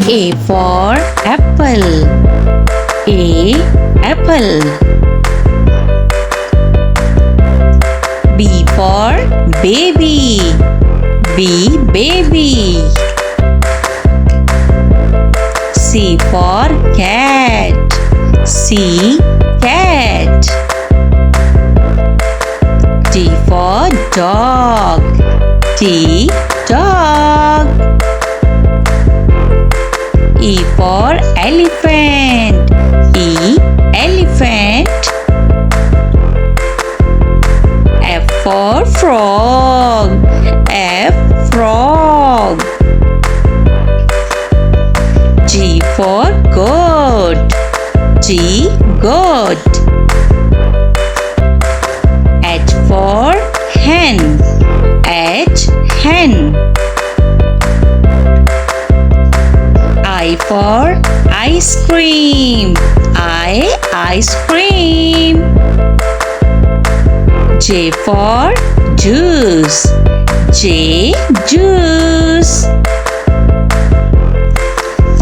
A for apple. A apple. B for baby. B baby. C for cat. C cat. D for dog. D dog. E for elephant. E elephant. F for frog. F frog. G for goat. G goat. H for hen. H hen. I for ice cream. I ice cream. J for juice. J juice.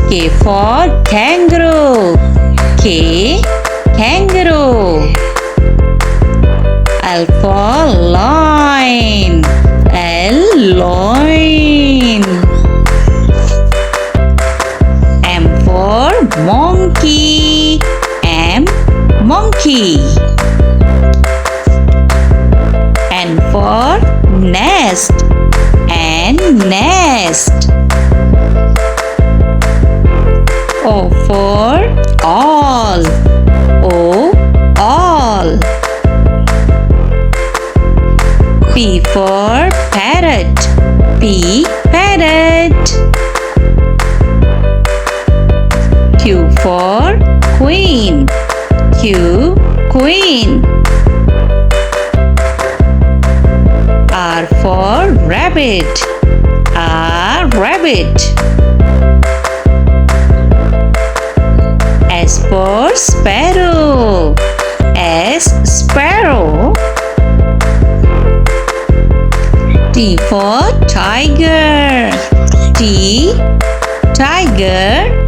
K for kangaroo. K kangaroo. L for lion. L lion. M for monkey. M monkey. N for nest. N nest. O for all. O all. P for parrot. P parrot. Q for queen. Q queen. R for rabbit. R rabbit. S for sparrow. S sparrow. T for tiger. T tiger.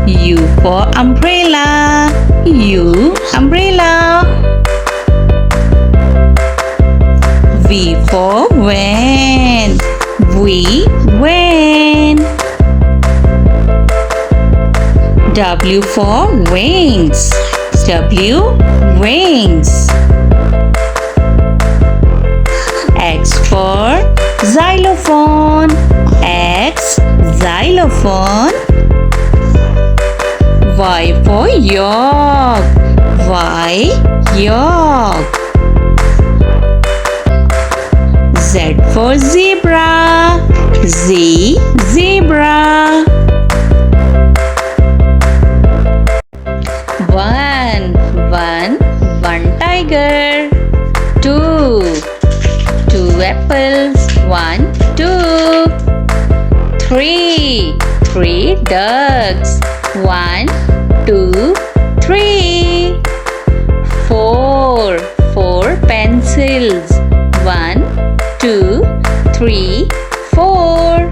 U for umbrella. U umbrella. V for van. V van. W for wings. W wings. X for xylophone. X xylophone. Y for york. Y york. Z for zebra. Z zebra. One tiger. Two apples. 1 2. 3 ducks. 1 2 3. 4 pencils. 1 2 3 4.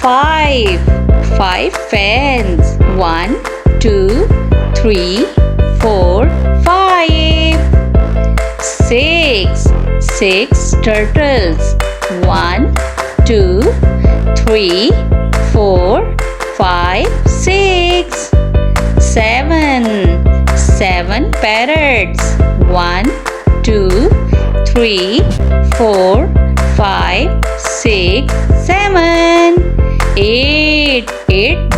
5 fans. 1 2 3 4 5. 6 turtles. 1 2 3 4 5 6. 7 parrots. 1 2 3 4 5 6 7. 8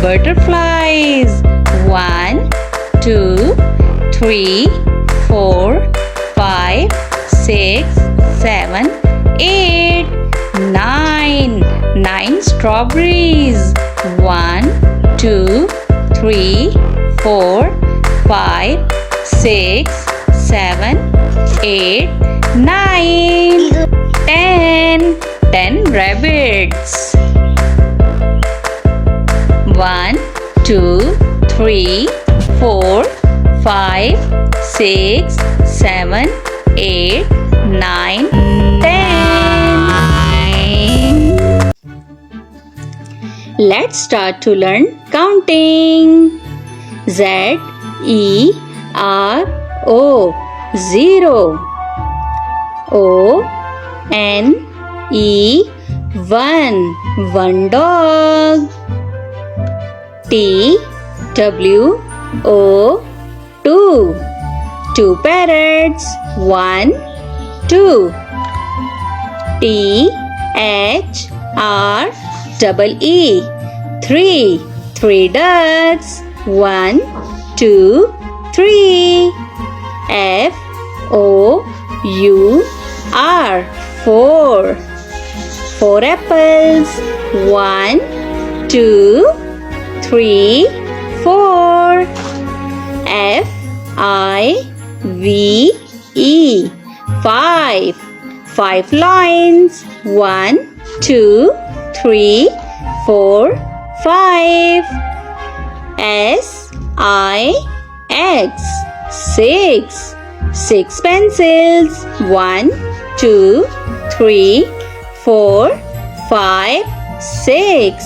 butterflies. 1 2 3 4 5 6 7 8. 9 strawberries. 1 2 3 4 5 6 7 8 9. 10 rabbits. 1 2 3 4 5 6 7 8 9 10. Let's start to learn counting. Z E R O, zero. O N E, one dog. T W O, two parrots. 1 2. T H R E E, three ducks. 1 2 3. F O U R, four apples. 1 2 3 4. F I V E, five lions. 1 2 3 4 5. S I X, six pencils. 1 2 3 4 5 6.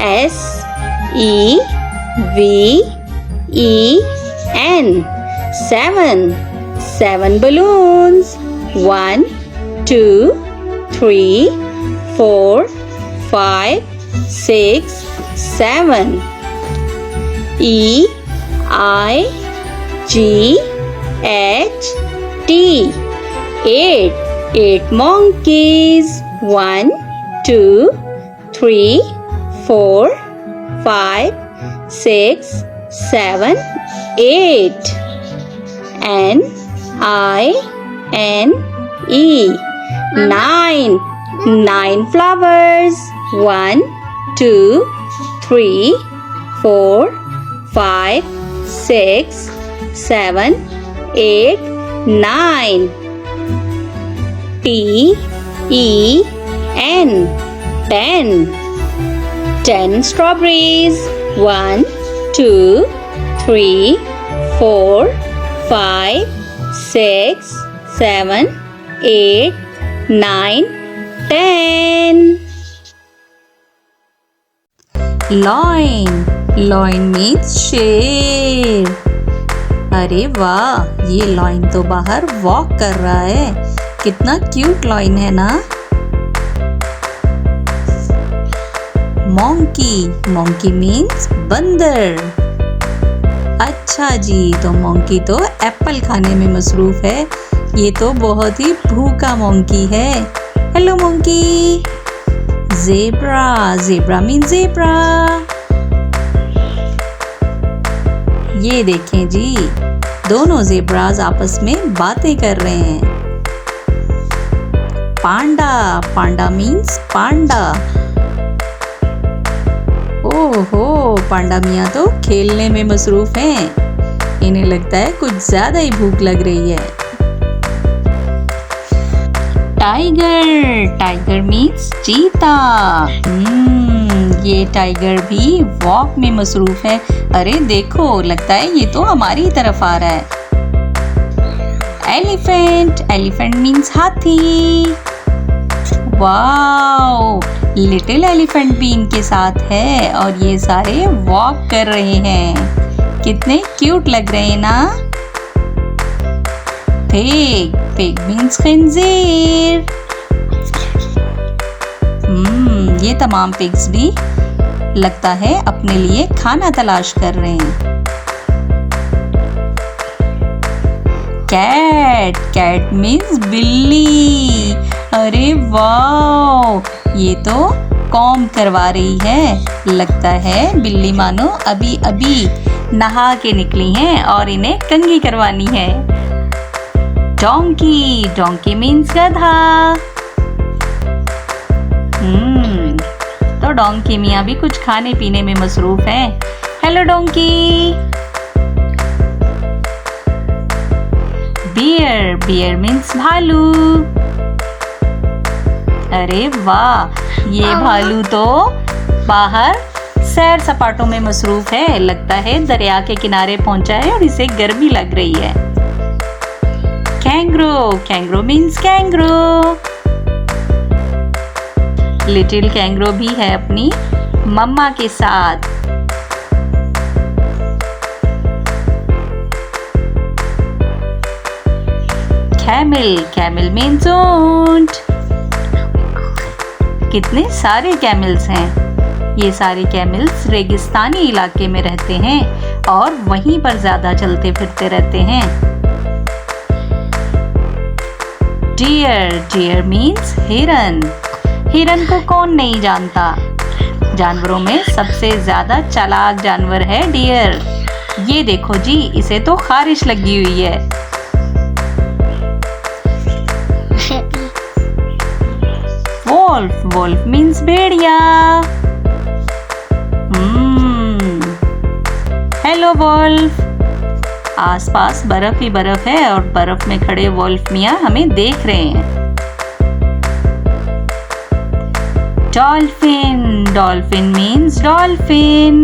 S E V E N, seven balloons. 1 2 3 4 5 6 7. E I G H T, eight monkeys. 1 2 3 4 5 6 7 8. N I N E, nine flowers. 1 2 3 4 5 6 7 8 9. T E N, ten strawberries. 1 2 3 4 5 6 7 8 9 10. Loin means शेर. अरे वाह, ये lion तो बाहर walk कर रहा है. कितना क्यूट लॉइन है ना. Monkey मीन्स बंदर. अच्छा जी, तो मोंकी तो एप्पल खाने में मसरूफ है. ये तो बहुत ही भूखा मोंकी है. Hello monkey. Zebra means zebra. ये देखें जी, दोनों ज़ेब्राज आपस में बातें कर रहे हैं. पांडा मीन्स पांडा. ओहो, पांडा मियाँ तो खेलने में मसरूफ हैं. इन्हें लगता है कुछ ज्यादा ही भूख लग रही है. टाइगर मीन्स चीता. ये टाइगर भी वॉक में मसरूफ है. अरे देखो, लगता है ये तो हमारी तरफ आ रहा है. एलिफेंट मीन्स हाथी. वाओ, लिटिल एलिफेंट भी इनके साथ है और ये सारे वॉक कर रहे हैं. कितने क्यूट लग रहे हैं ना. पिग मीन्स खंजीर. ये तमाम पिग्स भी लगता है अपने लिए खाना तलाश कर रहे हैं. कैट मीन्स बिल्ली. अरे वाह, ये तो कॉम्ब करवा रही है. लगता है बिल्ली मानो अभी नहा के निकली हैं और इन्हें कंघी करवानी है. डोंकी मीन्स गधा. तो डोंकी मियाँ भी कुछ खाने पीने में मसरूफ है. Hello donkey. बियर मीन्स भालू. अरे वाह, ये भालू तो बाहर सैर सपाटों में मसरूफ है. लगता है दरिया के किनारे पहुंचा है और इसे गर्मी लग रही है. कैंग्रो मीन्स कैंग्रो. लिटिल कैंग्रो भी है अपनी मम्मा के साथ। कैमल, कैमल मीन्स ऊंट। कितने सारे कैमल्स हैं। ये सारे कैमल्स रेगिस्तानी इलाके में रहते हैं और वहीं पर ज्यादा चलते फिरते रहते हैं। डियर, डियर मीन्स हिरन। हिरन को कौन नहीं जानता। जानवरों में सबसे ज्यादा चालाक जानवर है डियर। ये देखो जी, इसे तो खारिश लगी हुई है। वोल्फ, वोल्फ मीन्स भेड़िया। Hello wolf. आसपास बर्फ ही बर्फ है और बर्फ में खड़े वोल्फ मियाँ हमें देख रहे हैं। Dolphin, dolphin means dolphin.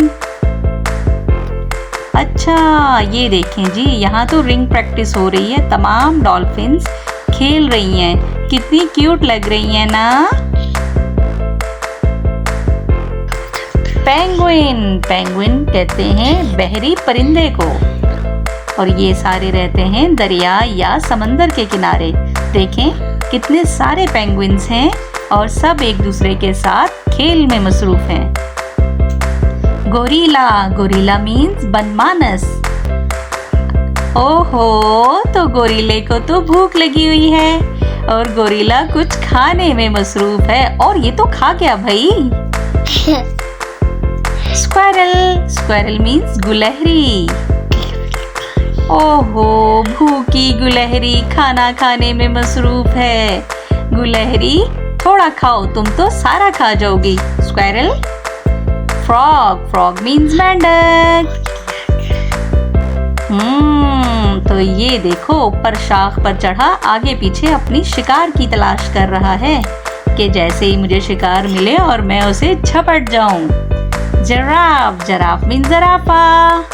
अच्छा, ये देखें जी, यहाँ तो रिंग प्रैक्टिस हो रही है। तमाम डॉल्फिन्स खेल रही हैं। कितनी क्यूट लग रही हैं ना। पेंगुइन, पेंगुइन कहते हैं बहरी परिंदे को और ये सारे रहते हैं दरिया या समंदर के किनारे। देखें कितने सारे पेंगुइन्स हैं और सब एक दूसरे के साथ खेल में मसरूफ हैं। गोरिल्ला, गोरिल्ला मीन्स बनमानस। ओहो, तो गोरिल्ले को तो भूख लगी हुई है और गोरिल्ला कुछ खाने में मसरूफ है। और ये तो खा गया भाई। स्क्वारल, स्क्वारल मीन्स गुलहरी। ओहो, भूखी गुलहरी खाना खाने में मसरूफ है। गुलहरी थोड़ा खाओ, तुम तो सारा खा जाओगी। स्क्वारल। फ्रॉग, फ्रॉग मीन्स मेंढक। तो ये देखो, ऊपर शाख पर चढ़ा आगे पीछे अपनी शिकार की तलाश कर रहा है कि जैसे ही मुझे शिकार मिले और मैं उसे झपट जाऊं। जराफ, जराफ मीन्स जराफा।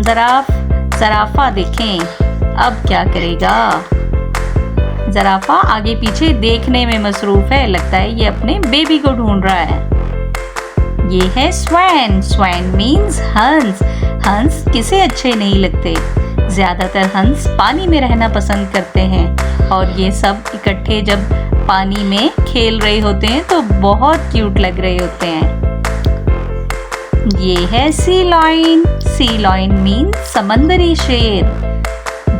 जराफ, जराफा देखें अब क्या करेगा। जराफा आगे पीछे देखने में मसरूफ है। लगता है ये अपने बेबी को ढूंढ रहा है। ये है स्वैन, स्वैन मीन्स हंस। हंस किसे अच्छे नहीं लगते। ज्यादातर हंस पानी में रहना पसंद करते हैं और ये सब इकट्ठे जब पानी में खेल रहे होते हैं तो बहुत क्यूट लग रहे होते हैं। ये है सी लॉयन, सी लॉयन मीन्स समंदरी शेर।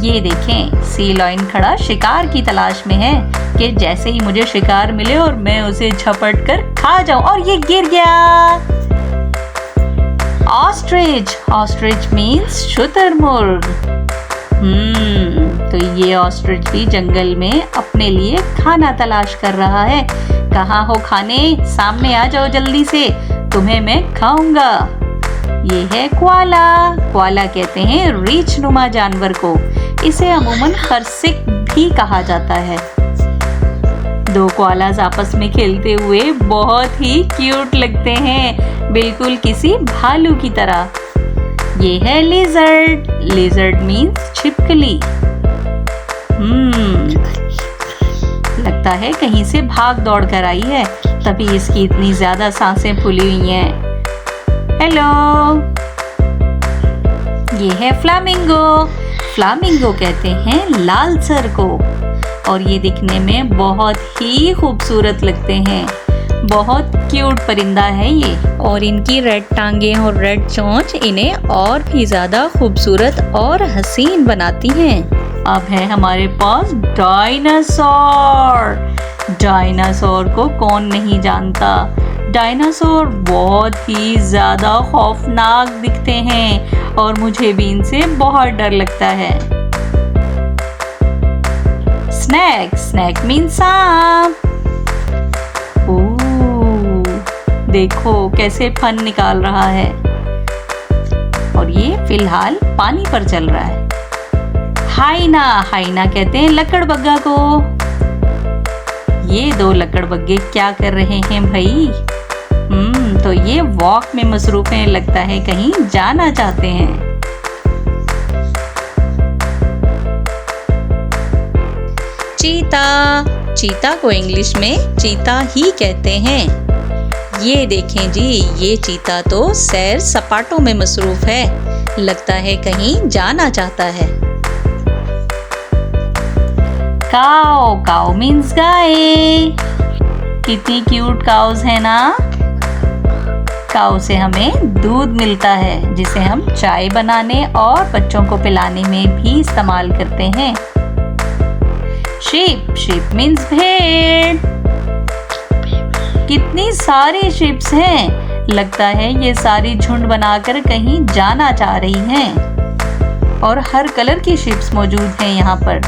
ये देखें, सी लॉयन खड़ा शिकार की तलाश में है कि जैसे ही मुझे शिकार मिले और मैं उसे झपट कर खा जाऊं। और ये गिर गया। ऑस्ट्रिच, ऑस्ट्रिच मीन्स शुतुरमुर्ग। तो ये ऑस्ट्रिच भी जंगल में अपने लिए खाना तलाश कर रहा है। कहाँ हो खाने, सामने आ जाओ जल्दी से, तुम्हें मैं खाऊंगा। ये है क्वाला, क्वाला कहते हैं रीछ नुमा जानवर को। इसे अमूमन खरसिक भी कहा जाता है। दो क्वालास आपस में खेलते हुए बहुत ही क्यूट लगते हैं, बिल्कुल किसी भालू की तरह। ये है लिजर्ड, लिजर्ड मीन्स छिपकली। लगता है कहीं से भाग दौड़ कर आई है, तभी इसकी इतनी ज्यादा सांसें फूली हुई हैं। हेलो। ये है फ्लामिंगो, फ्लामिंगो कहते हैं लाल सर को और ये दिखने में बहुत ही खूबसूरत लगते हैं। बहुत क्यूट परिंदा है ये और इनकी रेड टांगे और रेड चोंच इन्हें और भी ज्यादा खूबसूरत और हसीन बनाती हैं। अब है हमारे पास डायनासोर। डायनासोर को कौन नहीं जानता। डायनासोर बहुत ही ज्यादा खौफनाक दिखते हैं और मुझे भी इनसे बहुत डर लगता है। स्नैक, स्नैक मीन्स सांप। देखो कैसे फन निकाल रहा है और ये फिलहाल पानी पर चल रहा है। हाइना, हाइना कहते हैं लकड़बग्गा को। ये दो लकड़बग्गे क्या कर रहे हैं भाई। तो ये वॉक में मसरूफ हैं, लगता है कहीं जाना चाहते हैं। चीता, चीता को इंग्लिश में चीता ही कहते हैं। ये देखें जी, ये चीता तो सैर सपाटों में मसरूफ है। लगता है कहीं जाना चाहता है। काऊ, काऊ मीन्स गाय। कितनी क्यूट काउस है ना। काऊ से हमें दूध मिलता है, जिसे हम चाय बनाने और बच्चों को पिलाने में भी इस्तेमाल करते हैं। शीप, शीप मीन्स भेड़। कितनी सारी शिप्स हैं। लगता है ये सारी झुंड बनाकर कहीं जाना चाह रही हैं। और हर कलर की शिप्स मौजूद हैं यहाँ पर।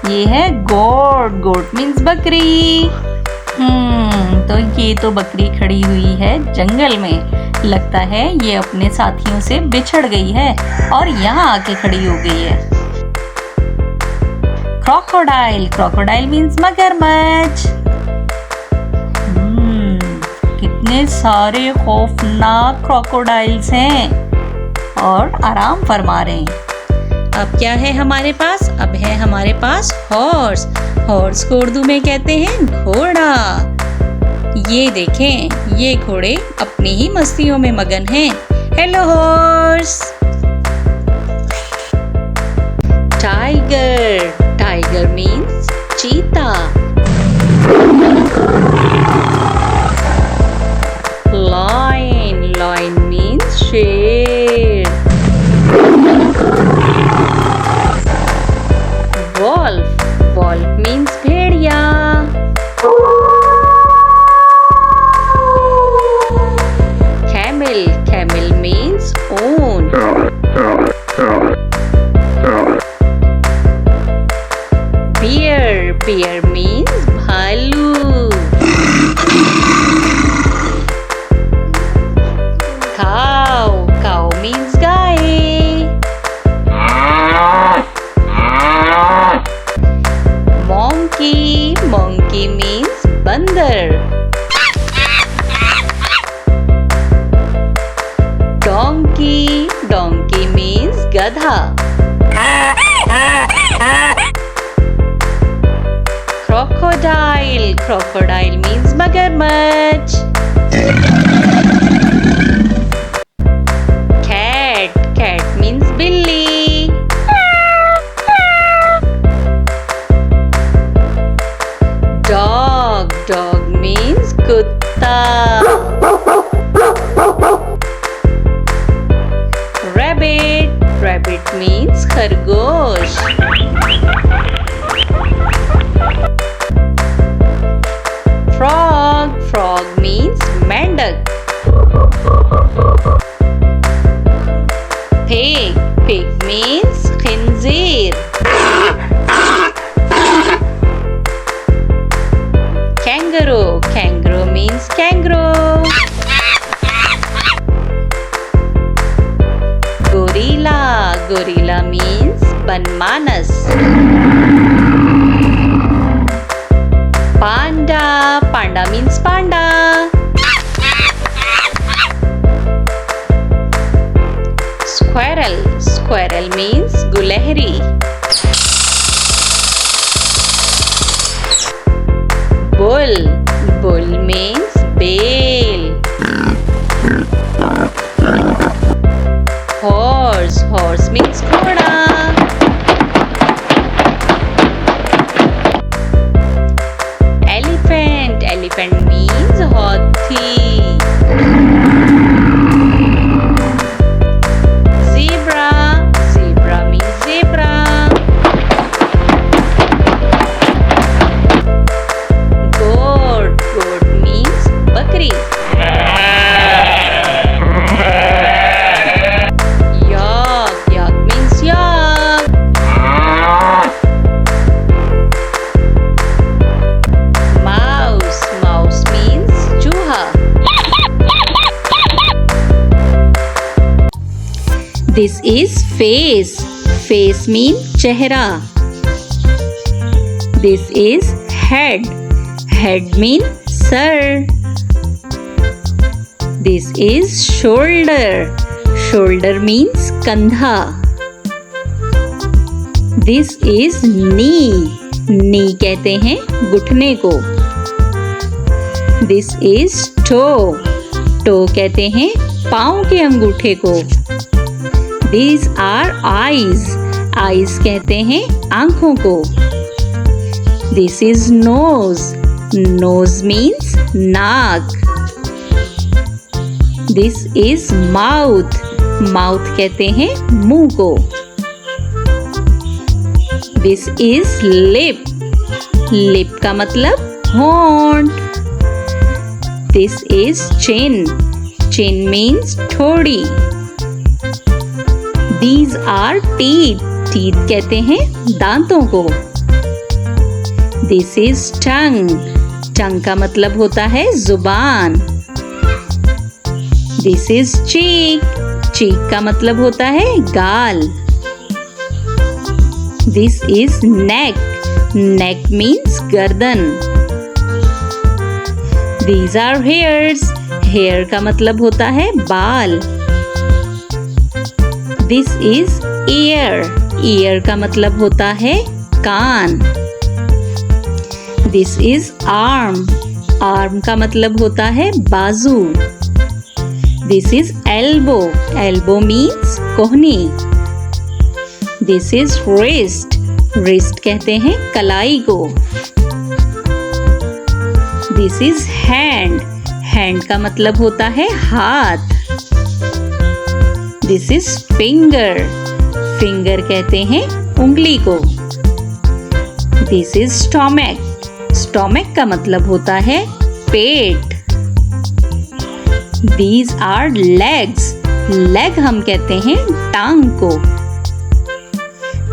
ये है गोट, गोट मीन्स बकरी। तो ये तो बकरी खड़ी हुई है जंगल में। लगता है ये अपने साथियों से बिछड़ गई है और यहाँ आके खड़ी हो गई है। क्रोकोडाइल, क्रोकोडाइल मीन्स मगरमच्छ। कितने सारे खौफनाक क्रोकोडाइल्स हैं और आराम फरमा रहे हैं। अब क्या है हमारे पास? अब है हमारे पास हॉर्स। हॉर्स को उर्दू में कहते हैं घोड़ा। ये देखें, ये घोड़े अपनी ही मस्तियों में मगन हैं। Hello horse. Tiger, tiger means चीता। Lion, lion means शेर। Wolf, wolf means भेड़िया। Camel, camel means ऊंट। Bear, bear means भालू। Cow, cow means गाय। Monkey, monkey means बंदर। Donkey, donkey means गधा। Crocodile, crocodile means मगरमच्छ। Cat means बिल्ली। Dog, dog means कुत्ता। Rabbit, rabbit means खरगोश। Frog, frog means मेंढक। Pig, pig means खिंजीर। Kangaroo, kangaroo means kangaroo। Gorilla, gorilla means बनमानस। Panda, panda means panda. Squirrel, squirrel means गुलहरी। Bull, bull means बेल। Horse, horse means घोड़ा। Elephant, elephant means हाथी। Zebra, zebra means zebra। Goat, goat means बकरी। Yak, yak means yak। Mouse, mouse means चूहा। This is face. Face means चेहरा। This is head. Head means sir. This is shoulder. Shoulder means कंधा। This is knee. नी कहते हैं घुटने को। This is to. To कहते हैं पाँव के अंगूठे को। These are eyes. Eyes कहते हैं आँखों को। This is nose. Nose means नाक। This is mouth. Mouth कहते हैं मुंह को। This is lip. Lip का मतलब होंठ। This is chin. Chin means ठोड़ी। These are teeth. Teeth कहते हैं दांतों को। This is tongue. Tongue का मतलब होता है जुबान। This is cheek. Cheek का मतलब होता है गाल। This is neck. Neck means गर्दन। These are hairs. Hair का मतलब होता है बाल। This is ear. Ear का मतलब होता है कान। This is arm. Arm का मतलब होता है बाजू। This is elbow. Elbow means कोहनी। This is wrist. Wrist कहते हैं कलाई को। This is hand. Hand का मतलब होता है हाथ। This is finger. Finger कहते हैं उंगली को। This is stomach. Stomach का मतलब होता है पेट। These are legs. Leg हम कहते हैं टांग को।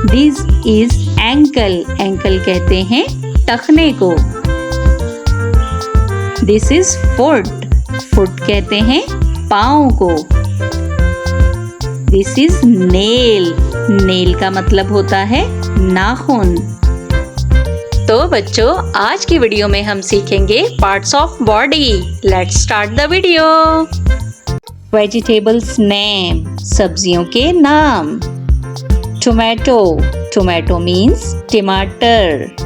This is ankle. Ankle कहते हैं टखने को। This is foot. Foot कहते हैं पाँव को। This is nail. Nail का मतलब होता है नाखून। तो बच्चों, आज की वीडियो में हम सीखेंगे parts of body. Let's start the video. Vegetables name, सब्जियों के नाम। टोमेटो, टोमेटो मीन्स टमाटर।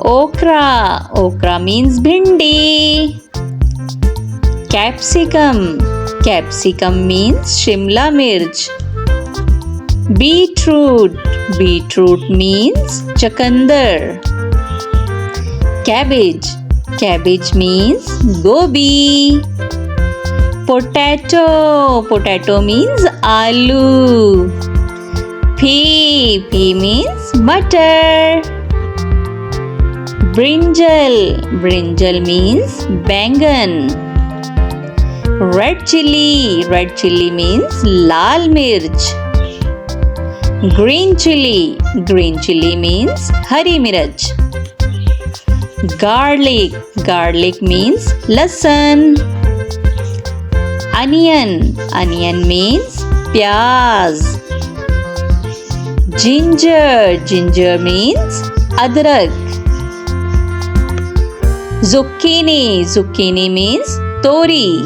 ओकरा, ओकरा मीन्स भिंडी। कैप्सिकम, कैप्सिकम मीन्स शिमला मिर्च। बीटरूट, बीटरूट मीन्स चकंदर। कैबेज, कैबेज मीन्स गोभी। पोटैटो, पोटैटो मीन्स आलू। पी मीन्स मटर। ब्रिंजल, ब्रिंजल मीन्स बैंगन। Red chilli, red chilli means लाल मिर्च। Green chilli, green chilli means हरी मिर्च। गार्लिक, गार्लिक मीन्स लहसुन। अनियन, अनियन मीन्स प्याज। जिंजर, जिंजर मीन्स अदरक। zucchini, zucchini means तोरी।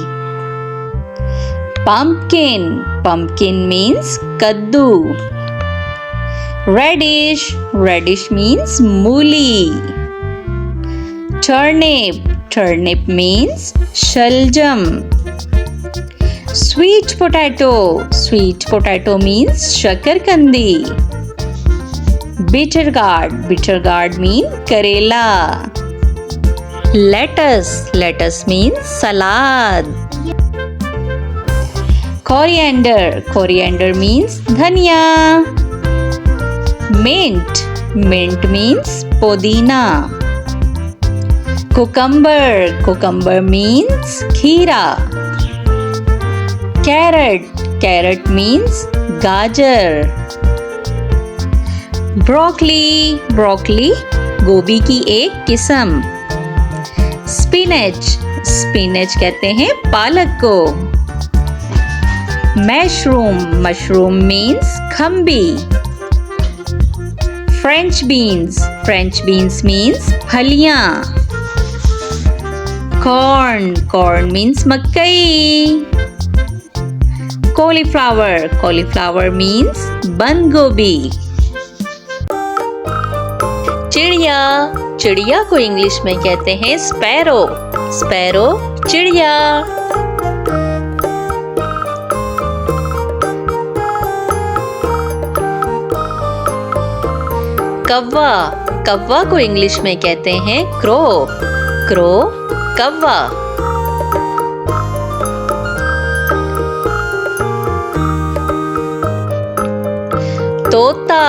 pumpkin, pumpkin means कद्दू। radish, radish means मूली। turnip, turnip means शलजम। sweet potato, sweet potato means शकरकंदी। bitter gourd, bitter gourd means करेला। lettuce, lettuce means salad। coriander, coriander means धनिया। mint, mint means पुदीना। cucumber, cucumber means खीरा। carrot, carrot means गाजर। broccoli, broccoli गोभी की एक किस्म। स्पिनच, स्पिनच कहते हैं पालक को। मशरूम, मशरूम मीन्स खम्बी। French beans, French beans means फलियां। कॉर्न, कॉर्न मीन्स मकई। कॉलीफ्लावर, कॉलीफ्लावर मीन्स बंद गोभी। चिड़िया, चिड़िया को इंग्लिश में कहते हैं स्पैरो, स्पैरो चिड़िया। कौवा, कौवा को इंग्लिश में कहते हैं क्रो, क्रो कौवा। तोता,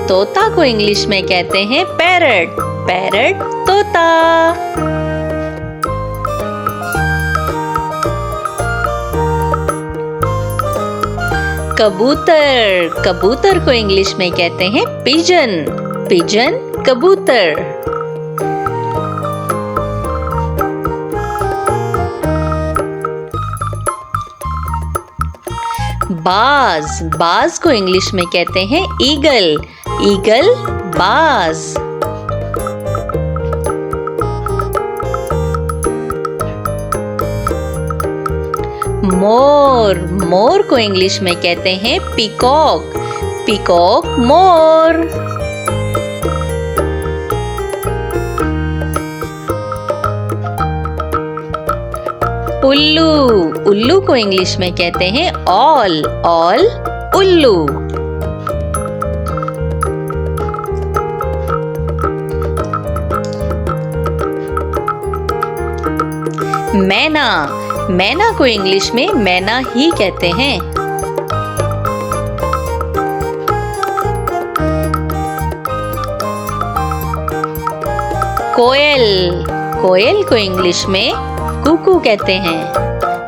तोता को इंग्लिश में कहते हैं पैरट, पैरट तोता। कबूतर, कबूतर को इंग्लिश में कहते हैं पिजन, पिजन कबूतर। बाज, बाज को इंग्लिश में कहते हैं ईगल, ईगल बाज। मोर, मोर को इंग्लिश में कहते हैं पीकॉक, पीकॉक मोर। उल्लू, उल्लू को इंग्लिश में कहते हैं ऑल, ऑल उल्लू। मैना, मैना को इंग्लिश में मैना ही कहते हैं। कोयल, कोयल को इंग्लिश में कुकू कहते हैं,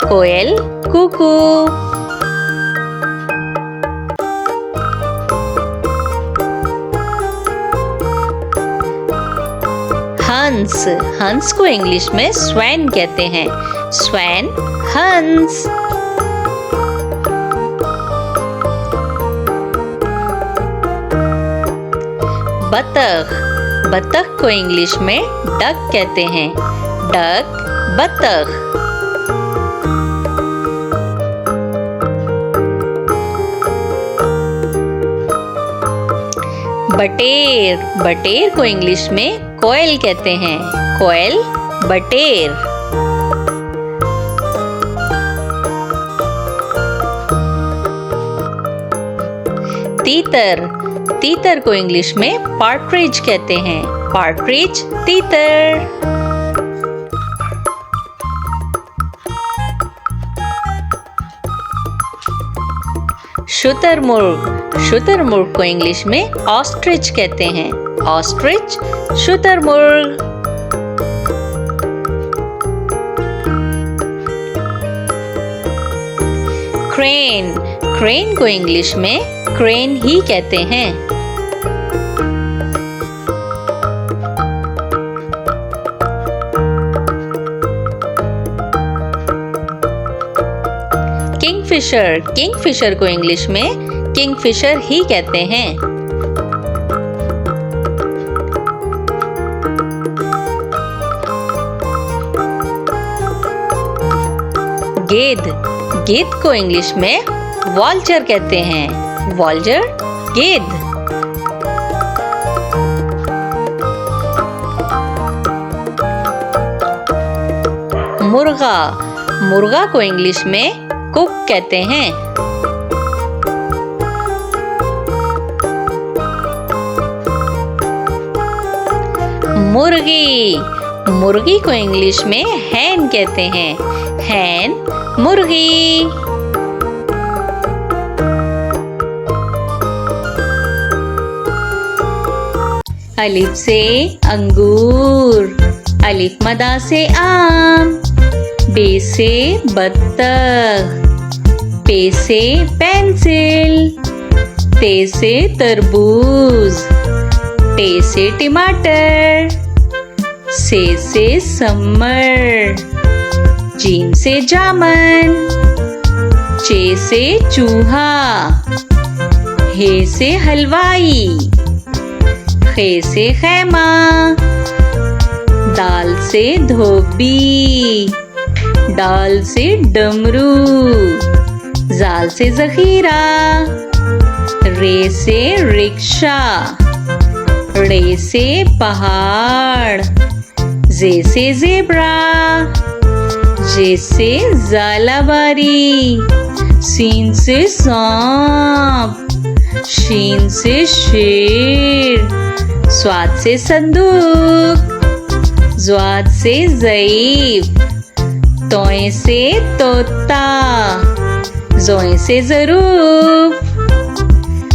कोयल कुकू। हंस, हंस को इंग्लिश में स्वैन कहते हैं, स्वैन हंस। बतख, बतख को इंग्लिश में डक कहते हैं, डक बतख। बटेर, बटेर को इंग्लिश में कोयल कहते हैं, कोयल बटेर। तीतर, तीतर को इंग्लिश में पार्ट्रिज कहते हैं, पार्ट्रिज तीतर। शुतुरमुर्ग, शुतुरमुर्ग को इंग्लिश में ऑस्ट्रिच कहते हैं, ऑस्ट्रिच शुतुरमुर्ग। क्रेन, क्रेन को इंग्लिश में क्रेन ही कहते हैं। किंगफिशर, किंगफिशर को इंग्लिश में किंगफिशर ही कहते हैं। गेंद, गेंद को इंग्लिश में वॉल्चर कहते हैं, वॉल्चर गेंद। मुर्गा, मुर्गा को इंग्लिश में कुक कहते हैं। मुर्गी, मुर्गी को इंग्लिश में हैन कहते हैं, हैन मुर्गी। अलिफ से अंगूर, अलिफ मदा से आम, बे से बत्तख, पे से पेंसिल, ते से तरबूज, टे से टमाटर, से समर, जीम से जामन, चे से चूहा, हे से हलवाई, खे से खैमा, दाल से धोबी, डाल से डमरू, जाल से जखीरा, रे से रिक्शा, रे से पहाड़, जे से ज़ेब्रा, जे से ज़ालाबारी, सीन से सांप, शीन से शेर, स्वाद से संदूक, ज़्वाद से ज़ईफ़, तोए से तोता, ज़ोए से ज़रूफ,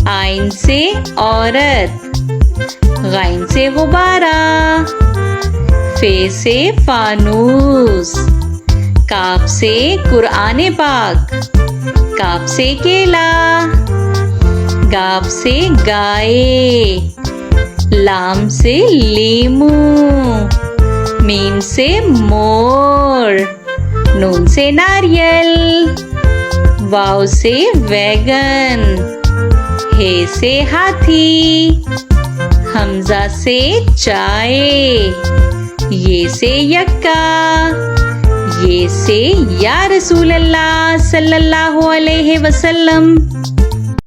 आइन से औरत, गाइन से गुब्बारा, फे से फानूस, काफ से कुरआन पाक, काफ से केला, गाफ से गाय, लाम से लीमू, मीम से मोर, नून से नारियल, वाव से वैगन, हे से हाथी, हमजा से चाय, ये से यक्का, ये से या रसूल अल्लाह सल्लल्लाहु अलैहि वसल्लम।